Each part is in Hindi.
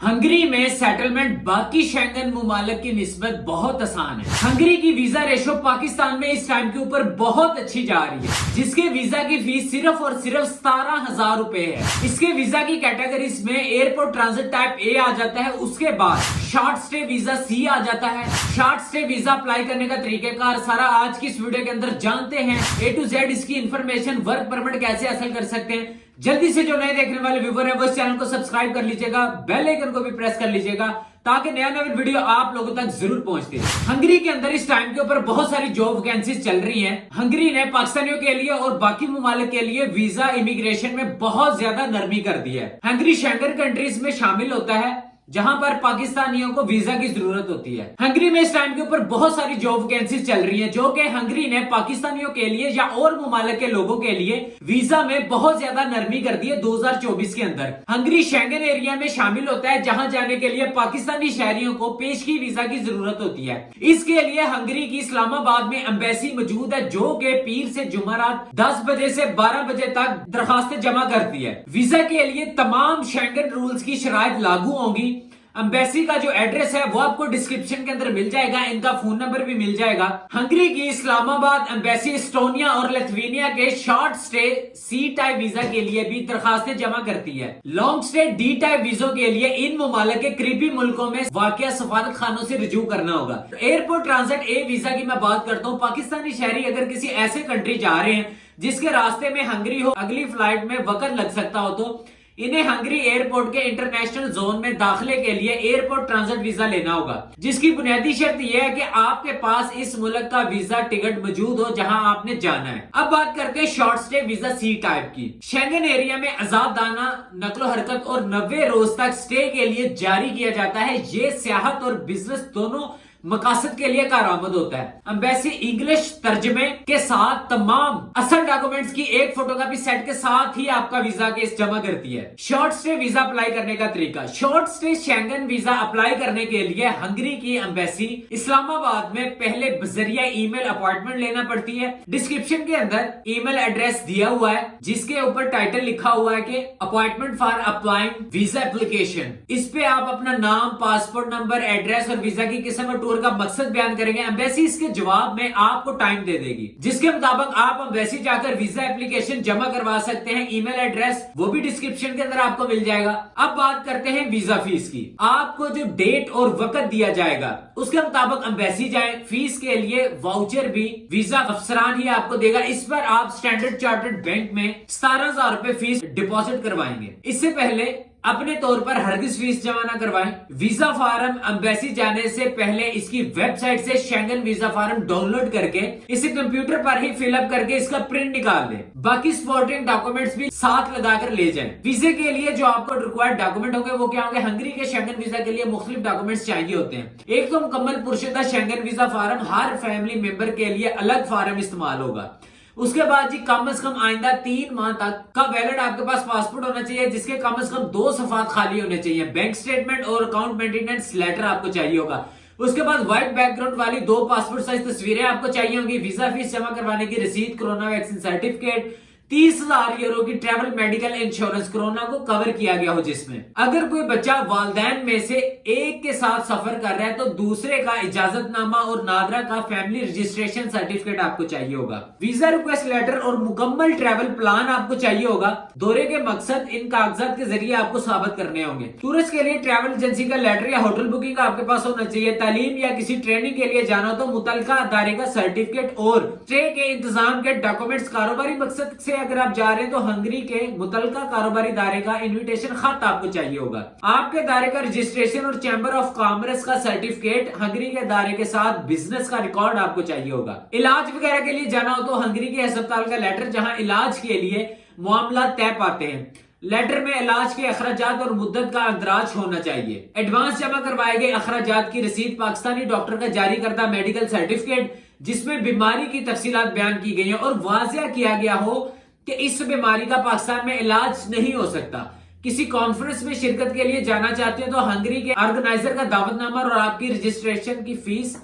हंगरी में सेटलमेंट बाकी शेंगन मुमालिक की निस्बत बहुत आसान है। हंगरी की वीजा रेशो पाकिस्तान में इस टाइम के ऊपर बहुत अच्छी जा रही है, जिसके वीजा की फीस सिर्फ और सिर्फ 17,000 रुपए है। इसके वीजा की कैटेगरीज में एयरपोर्ट ट्रांजिट टाइप ए आ जाता है, उसके बाद शॉर्ट स्टे वीजा सी आ जाता है। शॉर्ट स्टे वीजा अप्लाई करने का तरीकेकार सारा आज की इस वीडियो के अंदर जानते हैं। A to Z इसकी इंफॉर्मेशन, वर्क परमिट कैसे हासिल कर सकते हैं। जल्दी से जो नए देखने वाले व्यूअर है वो इस चैनल को सब्सक्राइब कर लीजिएगा, बेल आइकन को भी प्रेस कर लीजिएगा ताकि नया नया वीडियो आप लोगों तक जरूर पहुंचती है। हंगरी के अंदर इस टाइम के ऊपर बहुत सारी जॉब वैकेंसीज चल रही हैं। हंगरी ने पाकिस्तानियों के लिए और बाकी मुमालिक के लिए वीजा इमिग्रेशन में बहुत ज्यादा नरमी कर दी है। हंगरी शेंगन कंट्रीज में शामिल होता है जहां पर पाकिस्तानियों को वीजा की जरूरत होती है। हंगरी में इस टाइम के ऊपर बहुत सारी जॉब वैकेंसीज चल रही हैं, जो कि हंगरी ने पाकिस्तानियों के लिए या और मुमालिक के लोगों के लिए वीजा में बहुत ज्यादा नरमी कर दी है 2024 के अंदर। हंगरी शेंगन एरिया में शामिल होता है जहां जाने के लिए पाकिस्तानी शहरियों को पेशगी वीजा की जरूरत होती है। इसके लिए हंगरी की इस्लामाबाद में एम्बेसी मौजूद है, जो कि पीर से जुमेरात 10 बजे से 12 बजे तक दरखास्तें जमा करती है। वीजा के लिए तमाम शेंगन रूल्स की शराइत लागू होंगी। एम्बेसी का जो एड्रेस है वो आपको डिस्क्रिप्शन के अंदर मिल जाएगा, इनका फोन नंबर भी मिल जाएगा। हंगरी की इस्लामाबाद एम्बेसी एस्टोनिया और लिथुआनिया के short stay C type visa के लिए भी दरखास्तें जमा करती है। लॉन्ग स्टे डी टाइप वीजों के लिए इन मुमालिक के करीबी मुल्कों में वाक़िया सफारत खानों से रिजू करना होगा। एयरपोर्ट ट्रांजिट ए वीजा की मैं बात करता हूँ। पाकिस्तानी शहरी अगर किसी ऐसे कंट्री जा रहे हैं जिसके रास्ते में हंगरी हो, अगली फ्लाइट में वक्त लग सकता हो, तो इन्हें हंगरी एयरपोर्ट के इंटरनेशनल जोन में दाखिले के लिए एयरपोर्ट ट्रांजिट वीजा लेना होगा, जिसकी बुनियादी शर्त यह है कि आपके पास इस मुल्क का वीजा टिकट मौजूद हो जहां आपने जाना है। अब बात करते हैं short stay visa C type की। शेंगन एरिया में आजादाना नकलो हरकत और 90 रोज तक स्टे के लिए जारी किया जाता है। ये सियाहत और बिजनेस दोनों मकासद के लिए कारआमद होता है। एम्बेसी इंग्लिश तर्जमे के साथ तमाम असल डॉक्यूमेंट्स की एक फोटोकॉपी सेट के साथ ही आपका वीजा केस जमा करती है। शॉर्ट स्टे वीजा अप्लाई करने का तरीका। Short stay Schengen visa apply करने के लिए हंगरी की एम्बेसी इस्लामाबाद में पहले बजरिया ईमेल अपॉइंटमेंट लेना पड़ती है। डिस्क्रिप्शन के अंदर ईमेल एड्रेस दिया हुआ है, जिसके ऊपर टाइटल लिखा हुआ है कि appointment for applying visa application. इस पे आप अपना नाम, पासपोर्ट नंबर, एड्रेस और वीजा की किस्म और का मकसद बयान करेंगे। एम्बेसी इसके जवाब में आपको टाइम दे देगी, जिसके मुताबिक आप एम्बेसी जाकर वीजा एप्लीकेशन जमा करवा सकते हैं। ईमेल एड्रेस वो भी डिस्क्रिप्शन के अंदर आपको मिल जाएगा। अब बात करते हैं वीजा फीस की। आपको जो डेट और वक्त दिया जाएगा उसके मुताबिक एम्बेसी जाए। फीस के लिए वाउचर भी वीजा अफसरान ही आपको देगा। इस पर आप स्टैंडर्ड चार्टर्ड बैंक में 17,000 रुपए फीस डिपॉजिट करवाएंगे। इससे पहले अपने तौर पर हरगिज फीस जमा ना करवाएं। वीजा फॉर्म एम्बेसी जाने से पहले इसकी वेबसाइट से शेंगन वीजा फॉर्म डाउनलोड करके इसे कंप्यूटर पर ही फिलअप करके इसका प्रिंट निकाल लें। बाकी सपोर्टिंग डॉक्यूमेंट्स भी साथ लगाकर ले जाएं। वीजे के लिए जो आपको रिक्वायर्ड डॉक्यूमेंट होंगे वो क्या होंगे? हंगरी के शेंगन वीजा के लिए मुख्तलिफ डॉक्यूमेंट्स चाहिए होते हैं। एक तो मुकम्मल पुरशुदा शेंगन वीजा फॉर्म, हर फैमिली मेंबर के लिए अलग फॉर्म इस्तेमाल होगा। उसके बाद जी कम से कम आइंदा 3 माह तक का वैलिड आपके पास पासपोर्ट होना चाहिए, जिसके कम से कम 2 सफात खाली होने चाहिए। बैंक स्टेटमेंट और अकाउंट मेंटेनेंस लेटर आपको चाहिए होगा। उसके बाद व्हाइट बैकग्राउंड वाली 2 पासपोर्ट साइज तस्वीरें आपको चाहिए होंगी। वीजा फीस जमा करवाने की रसीद, कोरोना वैक्सीन सर्टिफिकेट, 30,000 यूरो की ट्रैवल मेडिकल इंश्योरेंस, कोरोना को कवर किया गया हो जिसमें। अगर कोई बच्चा वालिदैन में से एक के साथ सफर कर रहा है तो दूसरे का इजाजतनामा और नादरा का फैमिली रजिस्ट्रेशन सर्टिफिकेट आपको चाहिए होगा। वीजा रिक्वेस्ट लेटर और मुकम्मल ट्रैवल प्लान आपको चाहिए होगा। दौरे के मकसद इन कागजात के जरिए आपको साबित करने होंगे। टूरिस्ट के लिए ट्रैवल एजेंसी का लेटर या होटल बुकिंग आपके पास होना चाहिए। तालीम या किसी ट्रेनिंग के लिए जाना हो तो मुतलका अदारे का सर्टिफिकेट और स्टे के इंतजाम के डॉक्यूमेंट्स। कारोबारी मकसद से अगर आप जा रहे हैं तो हंगरी के मुतलका कारोबारी दायरे का इनविटेशन खत आपको चाहिए होगा। आपके दायरे का रजिस्ट्रेशन और चैम्बर ऑफ कॉमर्स का सर्टिफिकेट, हंगरी के दायरे के साथ बिजनेस का रिकॉर्ड आपको चाहिए होगा। इलाज वगैरह के लिए जाना हो तो हंगरी के अस्पताल का लेटर, जहां इलाज के लिए मामला तय पाते हैं। लेटर में इलाज के अखराजात और मुद्दत का अंदराज होना चाहिए। एडवांस जमा करवाए गए अखराजात की रसीद, पाकिस्तानी डॉक्टर का जारी करदा मेडिकल सर्टिफिकेट जिसमें बीमारी की तफसीलात बयान की गई है और वाजिया किया गया हो कि इस बीमारी का पाकिस्तान में इलाज नहीं हो सकता। किसी कॉन्फ्रेंस में शिरकत के लिए जाना चाहते हो तो हंगरी के ऑर्गेनाइजर का दावतनामा और आपकी रजिस्ट्रेशन की फीस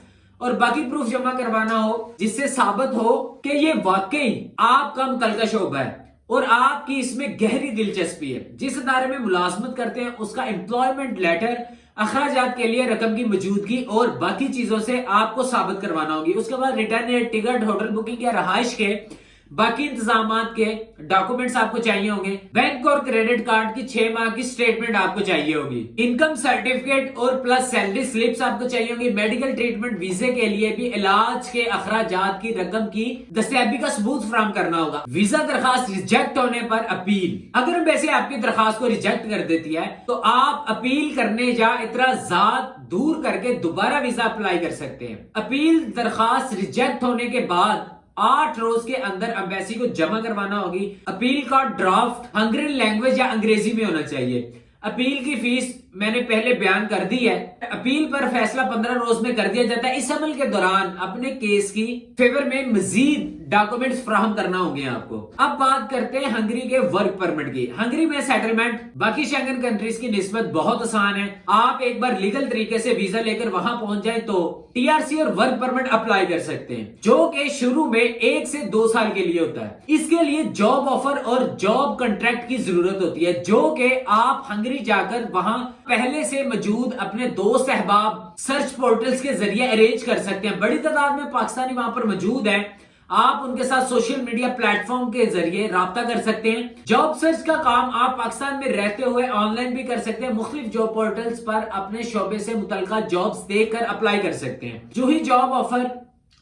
और बाकी प्रूफ जमा करवाना हो, जिससे साबित हो कि ये वाकई आपका मुतलका शोबा है। और आपकी इसमें गहरी दिलचस्पी है, जिस इदारे में मुलाजमत करते हैं उसका एम्प्लॉयमेंट लेटर, अखराजात के लिए रकम की मौजूदगी और बाकी चीजों से आपको साबित करवाना होगी। उसके बाद रिटर्न टिकट, होटल बुकिंग या रहाइश के बाकी इंतजामात के डॉक्यूमेंट्स आपको चाहिए होंगे। बैंक और क्रेडिट कार्ड की 6 माह की स्टेटमेंट आपको चाहिए होगी। इनकम सर्टिफिकेट और प्लस सैलरी स्लिप्स आपको चाहिए होंगी। मेडिकल ट्रीटमेंट वीजे के लिए भी इलाज के अखराजात की रकम की दस्तयाबी का सबूत फराहम करना होगा। वीजा दरखास्त रिजेक्ट होने पर अपील, अगर एम्बेसी आपकी दरखास्त को रिजेक्ट कर देती है तो आप अपील करने या इतराजात दूर करके दोबारा वीजा अप्लाई कर सकते हैं। अपील दरखास्त रिजेक्ट होने के बाद 8 रोज के अंदर एम्बेसी को जमा करवाना होगी। अपील का ड्राफ्ट हंगरी लैंग्वेज या अंग्रेजी में होना चाहिए। अपील की फीस मैंने पहले बयान कर दी है। अपील पर फैसला 15 रोज में कर दिया जाता है। इस अमल के दौरान अपने केस की फेवर में मजीद डॉक्यूमेंट्स फराहम करना होंगे आपको। अब बात करते हैं हंगरी के वर्क परमिट की। हंगरी में सेटलमेंट बाकी शेंगन कंट्रीज की निस्बत बहुत आसान है। आप एक बार लीगल तरीके से वीजा लेकर वहां पहुंच जाए तो टीआरसी और वर्क परमिट अप्लाई कर सकते हैं, जो कि शुरू में 1 से 2 साल के लिए होता है। इसके लिए जॉब ऑफर और जॉब कॉन्ट्रैक्ट की जरूरत होती है, जो कि आप हंगरी जाकर वहां पहले से मौजूद अपने दोस्त अहबाब सर्च पोर्टल्स के जरिए अरेंज कर सकते हैं। बड़ी तादाद में पाकिस्तानी वहां पर मौजूद हैं। आप उनके साथ सोशल मीडिया प्लेटफॉर्म के जरिए राब्ता कर सकते हैं। जॉब सर्च का काम आप पाकिस्तान में रहते हुए ऑनलाइन भी कर सकते हैं। मुख्तलिफ जॉब पोर्टल्स पर अपने शोबे से मुतल्लिका जॉब्स देखकर अप्लाई कर सकते हैं। जो ही जॉब ऑफर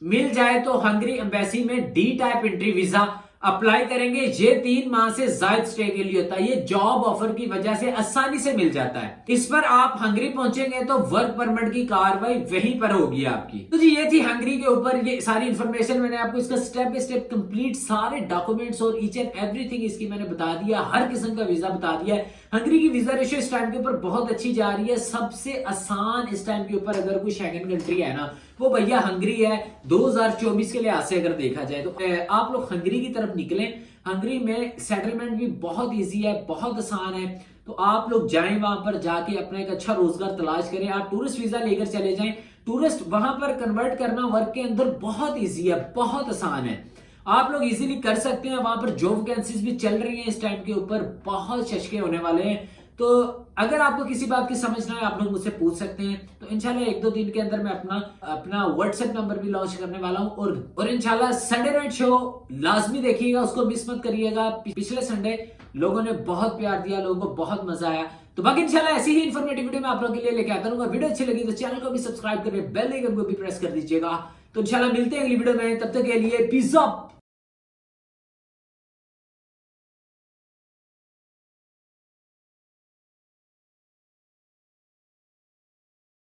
मिल जाए तो हंगरी एम्बेसी में D type entry visa apply करेंगे। ये 3 माह से ज्यादा स्टे के लिए होता है। ये जॉब ऑफर की वजह से आसानी से मिल जाता है। इस पर आप हंगरी पहुंचेंगे तो वर्क परमिट की कार्रवाई वहीं पर होगी आपकी। तो जी ये थी हंगरी के ऊपर ये सारी इंफॉर्मेशन। मैंने आपको इसका स्टेप बाय स्टेप कंप्लीट सारे डॉक्यूमेंट्स और ईच एंड एवरीथिंग इसकी मैंने बता दिया। हर किस्म का वीजा बता दिया है। हंगरी की वीजा रेशो इस टाइम के ऊपर बहुत अच्छी जा रही है। सबसे आसान इस टाइम के ऊपर अगर कोई शेंगन कंट्री है ना, वो भैया हंगरी है। 2024 के लिहाज से अगर देखा जाए तो आप लोग हंगरी की तरफ निकलें। हंगरी में सेटलमेंट भी बहुत इजी है, बहुत आसान है। तो आप लोग जाएं, वहां पर जाके अपना एक अच्छा रोजगार तलाश करें। आप टूरिस्ट वीजा लेकर चले जाएं। टूरिस्ट वहां पर कन्वर्ट करना वर्क के अंदर बहुत इजी है, बहुत आसान है। आप लोग इजीली कर सकते हैं। वहां पर जॉब वैकेंसीज भी चल रही हैं इस टाइम के ऊपर, बहुत शशके होने वाले हैं। तो अगर आपको किसी बात की समझना है आप लोग मुझसे पूछ सकते हैं। तो इंशाल्लाह 1-2 दिन के अंदर मैं अपना व्हाट्सएप नंबर भी लॉन्च करने वाला हूं। और इंशाल्लाह संडे नाइट शो लाजमी देखिएगा, उसको मिस मत करिएगा। पिछले संडे लोगों ने बहुत प्यार दिया, लोगों को बहुत मजा आया। तो बाकी इंशाल्लाह ऐसी ही इन्फॉर्मेटिव वीडियो मैं आप लोगों के लिए लेके आता रहूंगा। वीडियो अच्छी लगी तो चैनल को भी सब्सक्राइब करें, बेल आइकन को भी प्रेस कर दीजिएगा। तो इंशाल्लाह मिलते हैं अगली वीडियो में, तब तक के लिए पीस अप।